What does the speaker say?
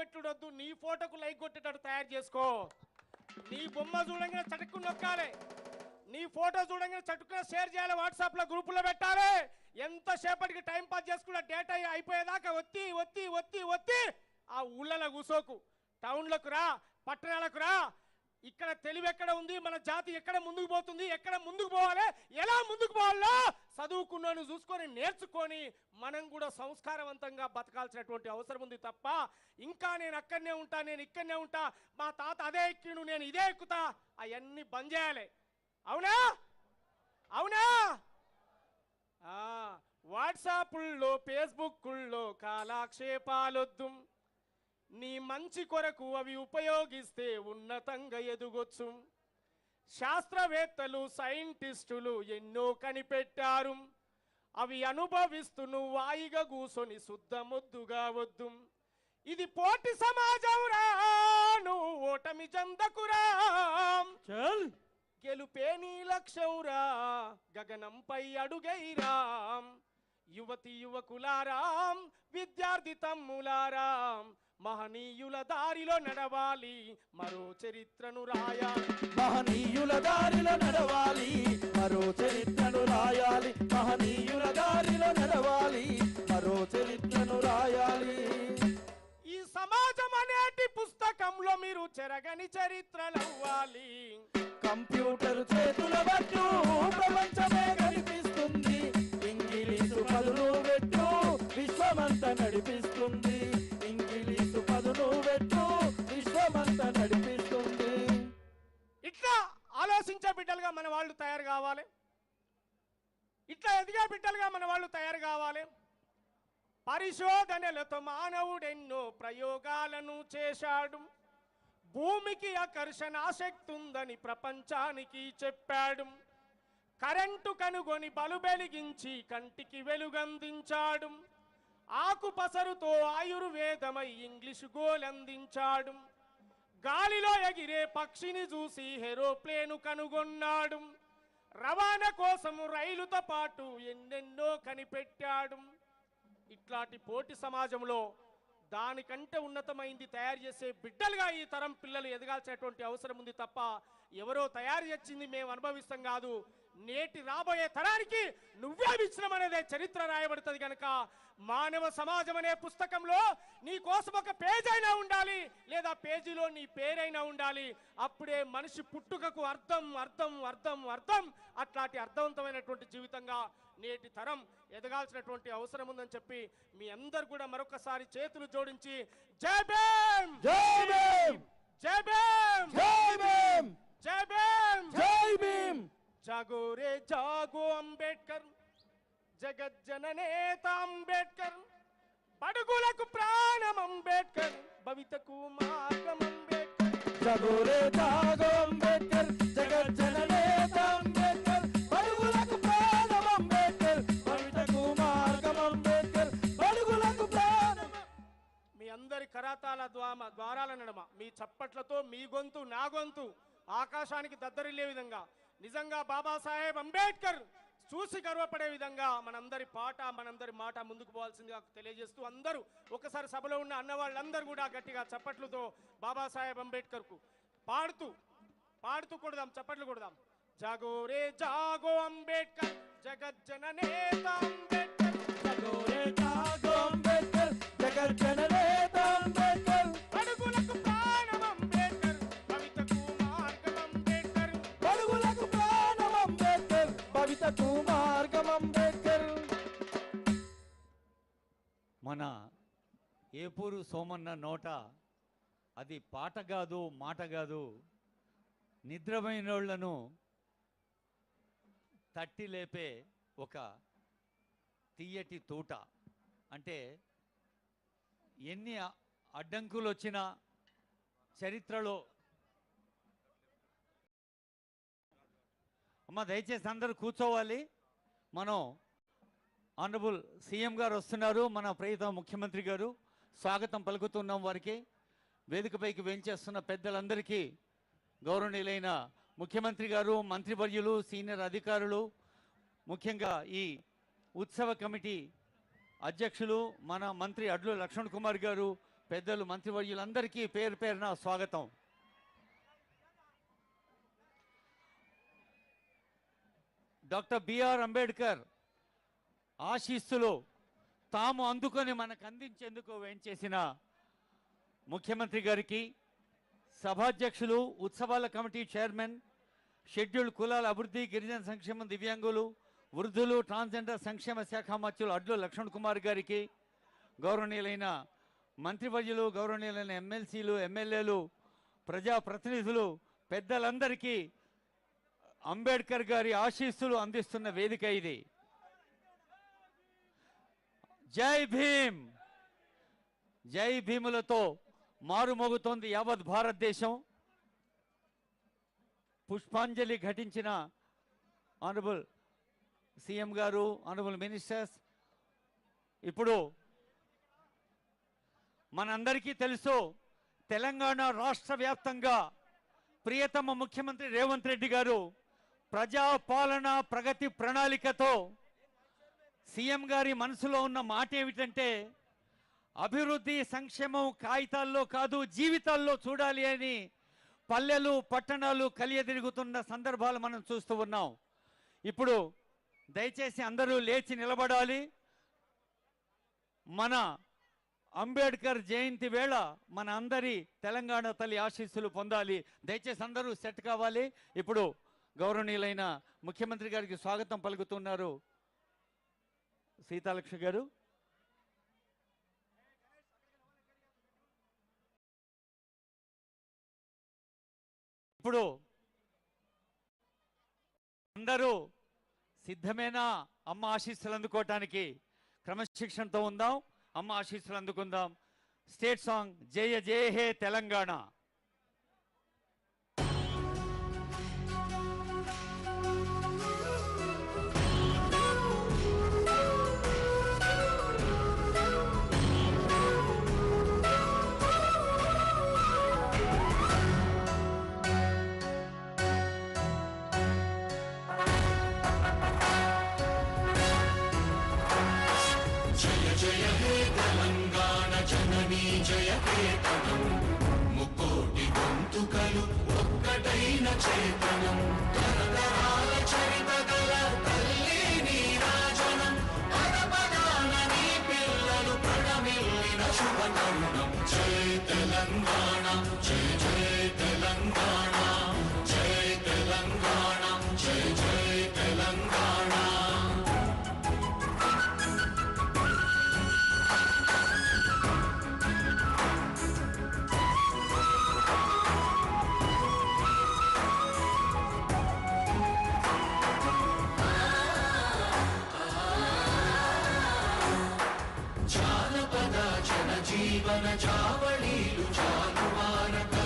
కొట్టుడొద్దు, నీ ఫోటోకు లైక్ కొట్టేటట్టు తయారు చేసుకో. నీ బొమ్మ చూడంగానే చటుక్కు నొక్కాలి, నీ ఫోటో చూడంగానే చటుక్కున షేర్ చేయాలి, వాట్సాప్లో గ్రూపులో పెట్టాలి. ఎంతసేపటికి టైం పాస్ చేసుకున్న డేటా అయిపోయేదాకా ఒత్తి ఒత్తి ఒత్తి ఒత్తి ఆ ఊళ్ళలో కూసోకు. టౌన్లకు రా, పట్టణాలకు రా. ఇక్కడ తెలివి ఎక్కడ ఉంది, మన జాతి ఎక్కడ ముందుకు పోతుంది, ఎక్కడ ముందుకు పోవాలి, ఎలా ముందుకు పోవాలో చదువుకున్నాను చూసుకొని నేర్చుకొని మనం కూడా సంస్కారవంతంగా బతకాల్సినటువంటి అవసరం ఉంది తప్ప ఇంకా నేను అక్కడనే ఉంటా, నేను ఇక్కడనే ఉంటా, మా తాత అదే ఎక్కిను నేను ఇదే ఎక్కుతా, అవన్నీ బంద్ చేయాలి. అవునా అవునా? వాట్సాప్ల్లో ఫేస్బుక్ల్లో కాలాక్షేపాలొద్దు, నీ మంచి కొరకు అవి ఉపయోగిస్తే ఉన్నతంగా ఎదుగొచ్చు. శాస్త్రవేత్తలు సైంటిస్టులు ఎన్నో కనిపెట్టారు, అవి అనుభవిస్తూ నువ్వు వాయిగా కూసొని శుద్ధమొద్దుగా వద్దు. ఇది పోటీ సమాజంరా, నువ్వు ఓటమి చెందకురా, గెలుపే నీ లక్ష్యంరా, గగనంపై అడుగైరా. యువతి యువకులారాం, విద్యార్థి తమ్ములారాం, మహనీయుల దారిలో నడవాలి, మరో చరిత్రను రాయాలి. మహనీయుల దారిలో నడవాలి, మరో చరిత్రను రాయాలి. మహనీయుల దారిలో నడవాలి, మరో చరిత్రను రాయాలి. ఈ సమాజం అనేటి పుస్తకంలో మీరు చెరగని చరిత్రలవ్వాలి. కంప్యూటర్ చేతుల పట్టు ప్రపంచమే కనిపిస్తుంది, ఇంగ్లీషు పదులు పెట్టు విశ్వమంతా నడిపిస్తుంది. ఇంగ్లీషు పదులు పెట్టు విశ్వమంతా నడిపిస్తుంది. ఇట్లా ఆలోచించే బిడ్డలుగా మన వాళ్ళు తయారు కావాలి, ఇట్లా ఎదిగే బిడ్డలుగా మన వాళ్ళు తయారు కావాలి. పరిశోధనలతో మానవుడెన్నో ప్రయోగాలను చేశాడు, భూమికి ఆకర్షణ శక్తి ఉందని ప్రపంచానికి చెప్పాడు. కరెంటు కనుగొని బలుబెలిగించి కంటికి వెలుగందించాడు, ఆకు పసరుతో ఆయుర్వేదమై ఇంగ్లీషు గోలందించాడు. గాలిలో ఎగిరే పక్షిని చూసి ఏరోప్లేను కనుగొన్నాడు, రవాణా కోసము రైలుతో పాటు ఎన్నెన్నో కనిపెట్టాడు. ఇట్లాంటి పోటీ సమాజంలో దానికంటే ఉన్నతమైంది తయారు చేసే బిడ్డలుగా ఈ తరం పిల్లలు ఎదగాల్సినటువంటి అవసరం ఉంది తప్ప ఎవరో తయారు చేసింది మేము అనుభవిస్తాం కాదు. నేటి రాబోయే తరానికి నువ్వే విశ్రమ అనేదే చరిత్ర రాయబడుతుంది కనుక మానవ సమాజం అనే పుస్తకంలో నీ కోసం ఒక పేజ్ అయినా ఉండాలి, లేదా పేజీలో నీ పేరైనా ఉండాలి. అప్పుడే మనిషి పుట్టుకకు అర్థం అర్థం అర్థం అర్థం. అట్లాంటి అర్థవంతమైనటువంటి జీవితంగా నేటి తరం ఎదగాల్సినటువంటి అవసరం ఉందని చెప్పి మీ అందరు కూడా మరొకసారి చేతులు జోడించి జై భీమ్ జై భీమ్ జై భీమ్ జై భీమ్ జై భీమ్ జై భీమ్. जागो रे जागो अंबेडकर, जगत जननेता अंबेडकर, बड़गुలకు ప్రాణం అంబేద్కర్, భవితకు మార్గం అంబేద్కర్. जागो रे जागो अंबेडकर, जगत जननेता अंबेडकर, बड़गुలకు ప్రాణం అంబేద్కర్, భవితకు మార్గం అంబేద్కర్, బడుగులకు ప్రాణం. మీ అందరి కరాతాల ద్వారాల నడమ మీ చప్పట్లతో మీ గొంతు నా గొంతు ఆకాశానికి దద్దరిల్లే విధంగా నిజంగా బాబాసాహెబ్ అంబేద్కర్ చూసి గర్వపడే విధంగా మనందరి పాట మనందరి మాట ముందుకు పోవాల్సిందిగా తెలియజేస్తూ అందరూ ఒకసారి సభలో ఉన్న అన్నవాళ్ళందరూ కూడా గట్టిగా చప్పట్లతో బాబాసాహెబ్ అంబేద్కర్కు పాడుతూ కొడదాం, చప్పట్లు కొడదాం. జాగో రే జాగో అంబేద్కర్, జగత్ జననేత అంబేద్కర్. जागो रे जागो अंबेडकर, जगत जननेता अंबेडकर, బడుగులకు ప్రాణం అంబేద్కర్, భవితకు మార్గం అంబేద్కర్. బడుగులకు ప్రాణం అంబేద్కర్, భవితకు మార్గం అంబేద్కర్. మన ఏపూరు సోమన్న నోట అది పాట కాదు మాట కాదు, నిద్రపోయినోళ్లను తట్టి లేపే ఒక తీయటి తూట. అంటే ఎన్ని అడ్డంకులు వచ్చినా చరిత్రలో అమ్మ దయచేసి అందరూ కూర్చోవాలి. మనం ఆనరబుల్ సీఎం గారు వస్తున్నారు, మన ప్రియతమ ముఖ్యమంత్రి గారు, స్వాగతం పలుకుతున్నాం వారికి. వేదికపైకి వెంచేస్తున్న పెద్దలందరికీ, గౌరవనీయులైన ముఖ్యమంత్రి గారు, మంత్రివర్యులు, సీనియర్ అధికారులు, ముఖ్యంగా ఈ ఉత్సవ కమిటీ అధ్యక్షులు మన మంత్రి అడ్లు లక్ష్మణ్ కుమార్ గారు, పెద్దలు మంత్రివర్యులందరికీ పేరు పేరున స్వాగతం. డాక్టర్ బిఆర్ అంబేద్కర్ ఆశీస్సులు తాము అందుకొని మనకు అందించేందుకు వేంచేసిన ముఖ్యమంత్రి గారికి, సభాధ్యక్షులు, ఉత్సవాల కమిటీ చైర్మన్, షెడ్యూల్డ్ కులాల అభివృద్ధి, గిరిజన సంక్షేమం, దివ్యాంగులు, వృద్ధులు, ట్రాన్స్జెండర్ సంక్షేమ శాఖ మంత్రులు అడ్లు లక్ష్మణ్ కుమార్ గారికి, గౌరవనీయులైన మంత్రివర్యులు, గౌరవనీయులైన ఎమ్మెల్సీలు, ఎమ్మెల్యేలు, ప్రజాప్రతినిధులు, పెద్దలందరికీ అంబేద్కర్ గారి ఆశీస్సులు అందిస్తున్న వేదిక ఇది. జై భీమ్, జై భీములతో మారుమోగుతోంది యావత్ భారతదేశం. పుష్పాంజలి ఘటించిన ఆనరబుల్ సీఎం గారు, ఆనరబుల్ మినిస్టర్స్, ఇప్పుడు మనందరికీ తెలుసు తెలంగాణ రాష్ట్ర వ్యాప్తంగా ప్రియతమ ముఖ్యమంత్రి రేవంత్ రెడ్డి గారు ప్రజాపాలన ప్రగతి ప్రణాళికతో సీఎం గారి మనసులో ఉన్న మాట ఏమిటంటే అభివృద్ధి సంక్షేమం కాగితాల్లో కాదు జీవితాల్లో చూడాలి అని పల్లెలు పట్టణాలు కలియదిరుగుతున్న సందర్భాలు మనం చూస్తూ ఉన్నాం. ఇప్పుడు దయచేసి అందరూ లేచి నిలబడాలి. మన అంబేద్కర్ జయంతి వేళ మన అందరి తెలంగాణ తల్లి ఆశీస్సులు పొందాలి. దయచేసి అందరూ సెట్ కావాలి. ఇప్పుడు గౌరవనీయులైన ముఖ్యమంత్రి గారికి స్వాగతం పలుకుతున్నారు సీతాలక్ష్మి గారు. ఇప్పుడు అందరూ సిద్ధమేనా అమ్మ ఆశీస్సులు అందుకోవటానికి? క్రమశిక్షణతో ఉందాం, అమ్మ ఆశీస్సులు అందుకుందాం. స్టేట్ సాంగ్ జయ జయ హే తెలంగాణ. ముక్కోటి గొంతుకలు ఒక్కటైన చేతనం, తరతరాల చరిత గల తల్లి నీరాజనం, పదపదాన నీ పిల్లలు ప్రణమిల్లిన శుభతరుణం. జై తెలంగాణ, జై జై తెలంగాణ, జై తెలంగాణ, జై జై తెలంగాణ. జీవన చావళీలు చాలువారక